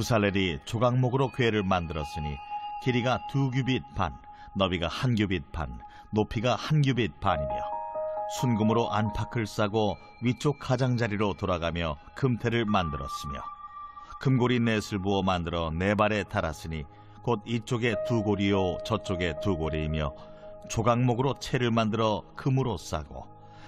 부살렐이 조각목으로 궤를 만들었으니 길이가 2규빗 반, 너비가 1규빗 반, 높이가 1규빗 반이며 순금으로 안팎을 싸고 위쪽 가장자리로 돌아가며 금태를 만들었으며 금고리 넷을 부어 만들어 네 발에 달았으니 곧 이쪽에 2고리요 저쪽에 2고리이며 조각목으로 채를 만들어 금으로 싸고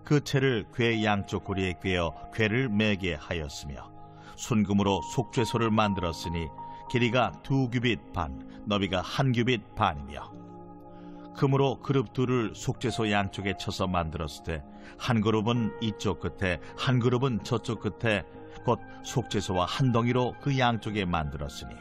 그 채를 궤 양쪽 고리에 꿰어 궤를 매게 하였으며 순금으로 속죄소를 만들었으니 길이가 2규빗 반, 너비가 1규빗 반이며 금으로 그룹 둘을 속죄소 양쪽에 쳐서 만들었을 때 한 그룹은 이쪽 끝에 한 그룹은 저쪽 끝에 곧 속죄소와 한 덩이로 그 양쪽에 만들었으니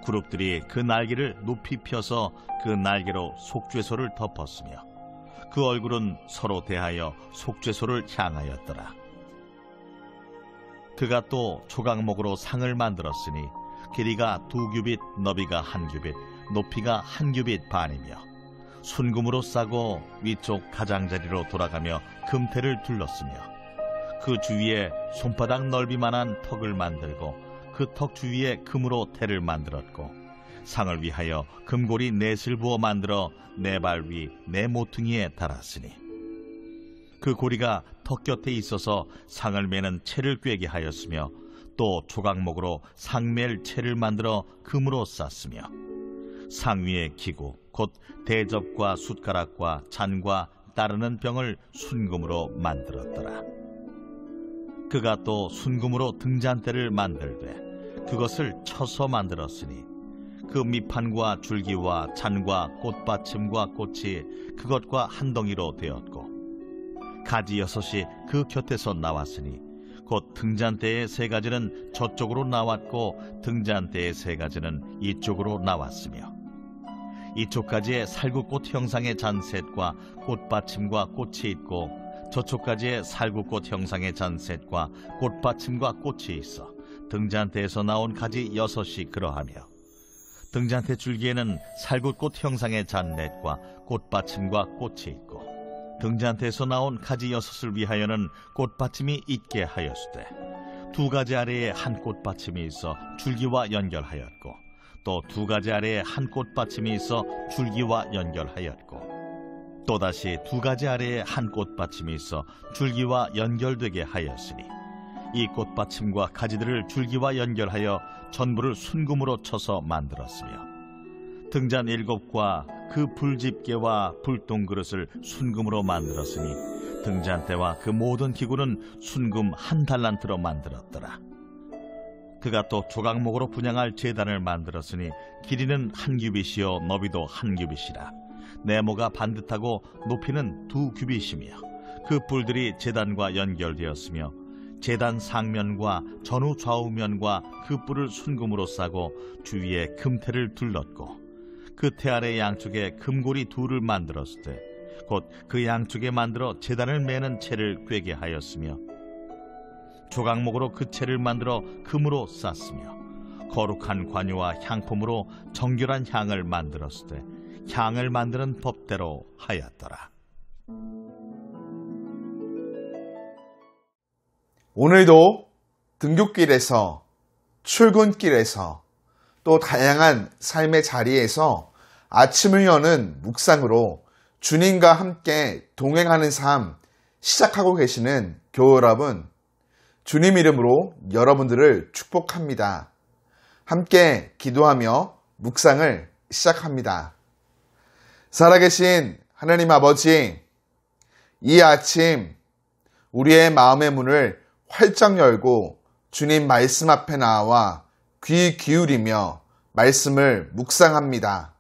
그룹들이 그 날개를 높이 펴서 그 날개로 속죄소를 덮었으며 그 얼굴은 서로 대하여 속죄소를 향하였더라. 그가 또 조각목으로 상을 만들었으니 길이가 2규빗, 너비가 1규빗, 높이가 1규빗 반이며 순금으로 싸고 위쪽 가장자리로 돌아가며 금태를 둘렀으며 그 주위에 손바닥 넓이만한 턱을 만들고 그 턱 주위에 금으로 태를 만들었고 상을 위하여 금고리 넷을 부어 만들어 네 발 위 네 모퉁이에 달았으니 그 고리가 턱 곁에 있어서 상을 매는 채를 꿰게 하였으며 또 조각목으로 상맬 채를 만들어 금으로 쌌으며 상 위에 기구 곧 대접과 숟가락과 잔과 따르는 병을 순금으로 만들었더라. 그가 또 순금으로 등잔대를 만들되 그것을 쳐서 만들었으니 그 밑판과 줄기와 잔과 꽃받침과 꽃이 그것과 한 덩이로 되었고 가지 6이 그 곁에서 나왔으니 곧 등잔대의 3가지는 저쪽으로 나왔고 등잔대의 3가지는 이쪽으로 나왔으며 이쪽 가지에 살구꽃 형상의 잔셋과 꽃받침과 꽃이 있고 저쪽 가지에 살구꽃 형상의 잔셋과 꽃받침과 꽃이 있어 등잔대에서 나온 가지 6이 그러하며 등잔대 줄기에는 살구꽃 형상의 잔넷과 꽃받침과 꽃이 있고 등잔대에서 나온 가지 6을 위하여는 꽃받침이 있게 하였으되 2가지 아래에 한 꽃받침이 있어 줄기와 연결하였고 또 2가지 아래에 한 꽃받침이 있어 줄기와 연결하였고 또다시 2가지 아래에 한 꽃받침이 있어 줄기와 연결되게 하였으니 이 꽃받침과 가지들을 줄기와 연결하여 전부를 순금으로 쳐서 만들었으며 등잔 7과 그 불집게와 불똥그릇을 순금으로 만들었으니 등잔대와 그 모든 기구는 순금 1달란트로 만들었더라. 그가 또 조각목으로 분향할 제단을 만들었으니 길이는 1규빗이요 너비도 1규빗이라 네모가 반듯하고 높이는 2규빗이며 그 뿔들이 제단과 연결되었으며 제단 상면과 전후 좌우면과 그 뿔을 순금으로 싸고 주위에 금태를 둘렀고 그 태 아래 양쪽에 금고리 2를 만들었을 때 곧 그 양쪽에 만들어 제단을 매는 채를 꿰게 하였으며 조각목으로 그 채를 만들어 금으로 쌌으며 거룩한 관유와 향품으로 정결한 향을 만들었을 때 향을 만드는 법대로 하였더라. 오늘도 등굣길에서 출근길에서 또 다양한 삶의 자리에서 아침을 여는 묵상으로 주님과 함께 동행하는 삶 시작하고 계시는 교우 여러분, 주님 이름으로 여러분들을 축복합니다. 함께 기도하며 묵상을 시작합니다. 살아계신 하나님 아버지, 이 아침 우리의 마음의 문을 활짝 열고 주님 말씀 앞에 나와 귀 기울이며 말씀을 묵상합니다.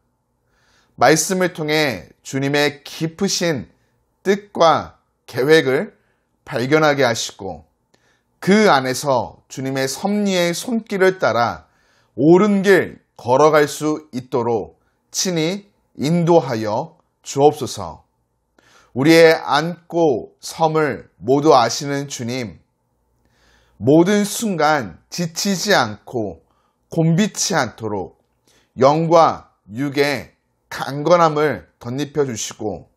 말씀을 통해 주님의 깊으신 뜻과 계획을 발견하게 하시고 그 안에서 주님의 섭리의 손길을 따라 옳은 길 걸어갈 수 있도록 친히 인도하여 주옵소서. 우리의 안고 섬을 모두 아시는 주님, 모든 순간 지치지 않고 곤비치 않도록 영과 육의 강건함을 덧입혀 주시고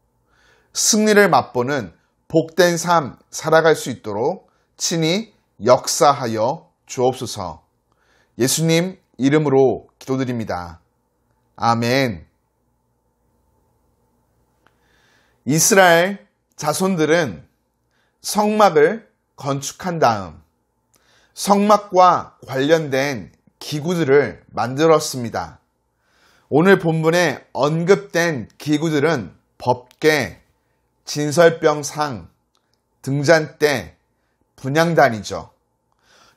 승리를 맛보는 복된 삶 살아갈 수 있도록 친히 역사하여 주옵소서. 예수님 이름으로 기도드립니다. 아멘. 이스라엘 자손들은 성막을 건축한 다음 성막과 관련된 기구들을 만들었습니다. 오늘 본문에 언급된 기구들은 법궤, 진설병상, 등잔대, 분향단이죠.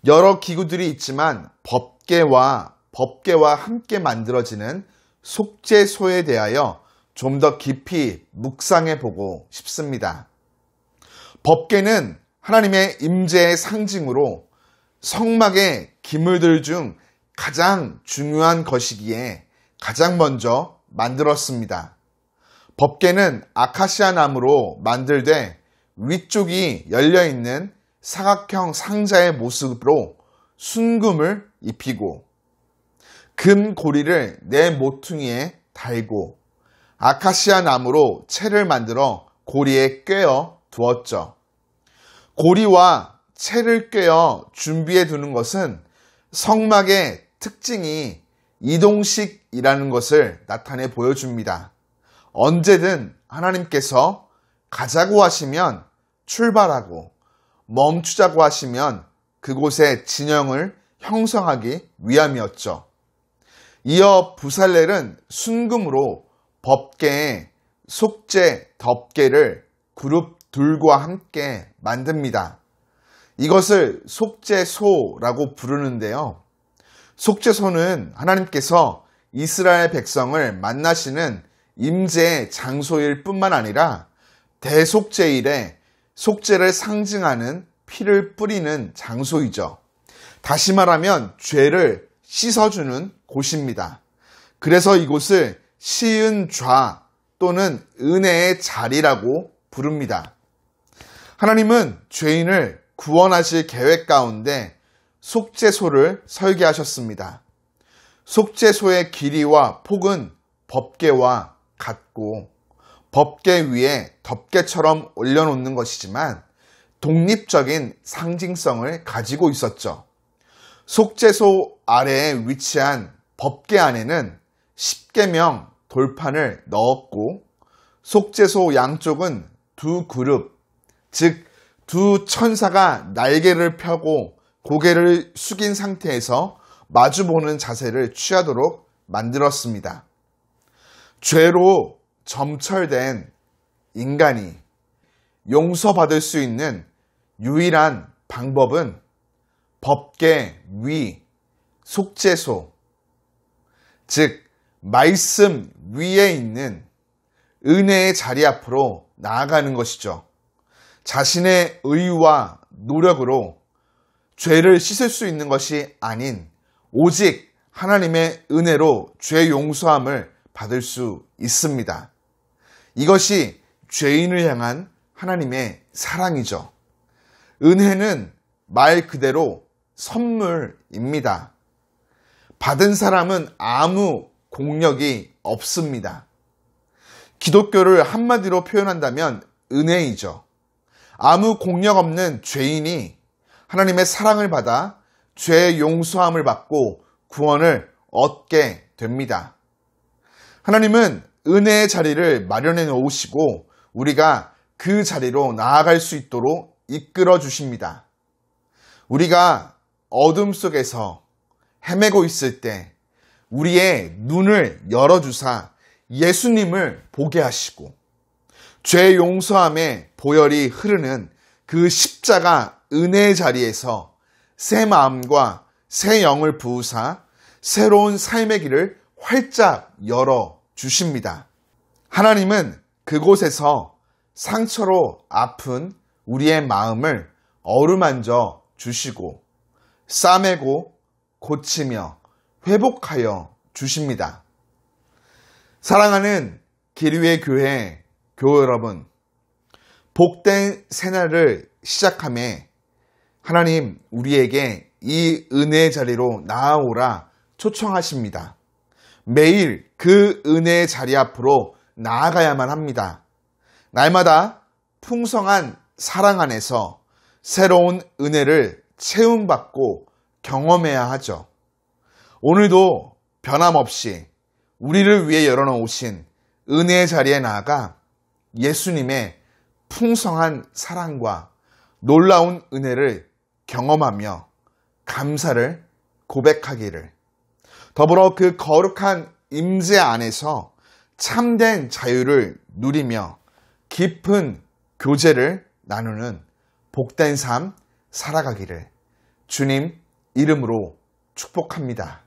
여러 기구들이 있지만 법궤와 함께 만들어지는 속죄소에 대하여 좀 더 깊이 묵상해 보고 싶습니다. 법궤는 하나님의 임재의 상징으로 성막의 기물들 중 가장 중요한 것이기에 가장 먼저 만들었습니다. 법궤는 아카시아 나무로 만들되 위쪽이 열려있는 사각형 상자의 모습으로 순금을 입히고 금 고리를 네 모퉁이에 달고 아카시아 나무로 채를 만들어 고리에 꿰어 두었죠. 고리와 채를 꿰어 준비해 두는 것은 성막의 특징이 이동식이라는 것을 나타내 보여줍니다. 언제든 하나님께서 가자고 하시면 출발하고 멈추자고 하시면 그곳에 진영을 형성하기 위함이었죠. 이어 부살렐은 순금으로 법궤에 속죄 덮개를 그룹 둘과 함께 만듭니다. 이것을 속죄소라고 부르는데요. 속죄소는 하나님께서 이스라엘 백성을 만나시는 임재의 장소일 뿐만 아니라 대속죄일에 속죄를 상징하는 피를 뿌리는 장소이죠. 다시 말하면 죄를 씻어주는 곳입니다. 그래서 이곳을 시은좌 또는 은혜의 자리라고 부릅니다. 하나님은 죄인을 구원하실 계획 가운데 속죄소를 설계하셨습니다. 속죄소의 길이와 폭은 법궤와 같고 법궤 위에 덮개처럼 올려놓는 것이지만 독립적인 상징성을 가지고 있었죠. 속죄소 아래에 위치한 법궤 안에는 십계명 돌판을 넣었고 속죄소 양쪽은 두 그룹, 즉 두 천사가 날개를 펴고 고개를 숙인 상태에서 마주보는 자세를 취하도록 만들었습니다. 죄로 점철된 인간이 용서받을 수 있는 유일한 방법은 법궤 위, 속죄소, 즉 말씀 위에 있는 은혜의 자리 앞으로 나아가는 것이죠. 자신의 의와 노력으로 죄를 씻을 수 있는 것이 아닌 오직 하나님의 은혜로 죄 용서함을 받을 수 있습니다. 이것이 죄인을 향한 하나님의 사랑이죠. 은혜는 말 그대로 선물입니다. 받은 사람은 아무 공력이 없습니다. 기독교를 한마디로 표현한다면 은혜이죠. 아무 공력 없는 죄인이 하나님의 사랑을 받아 죄의 용서함을 받고 구원을 얻게 됩니다. 하나님은 은혜의 자리를 마련해 놓으시고 우리가 그 자리로 나아갈 수 있도록 이끌어 주십니다. 우리가 어둠 속에서 헤매고 있을 때 우리의 눈을 열어주사 예수님을 보게 하시고 죄 용서함의 보혈이 흐르는 그 십자가 은혜의 자리에서 새 마음과 새 영을 부으사 새로운 삶의 길을 활짝 열어 주십니다. 하나님은 그곳에서 상처로 아픈 우리의 마음을 어루만져 주시고 싸매고 고치며 회복하여 주십니다. 사랑하는 기류의 교회 교우 여러분, 복된 새날을 시작함에 하나님 우리에게 이 은혜의 자리로 나아오라 초청하십니다. 매일 그 은혜의 자리 앞으로 나아가야만 합니다. 날마다 풍성한 사랑 안에서 새로운 은혜를 체험받고 경험해야 하죠. 오늘도 변함없이 우리를 위해 열어놓으신 은혜의 자리에 나아가 예수님의 풍성한 사랑과 놀라운 은혜를 경험하며 감사를 고백하기를, 더불어 그 거룩한 임재 안에서 참된 자유를 누리며 깊은 교제를 나누는 복된 삶 살아가기를 주님 이름으로 축복합니다.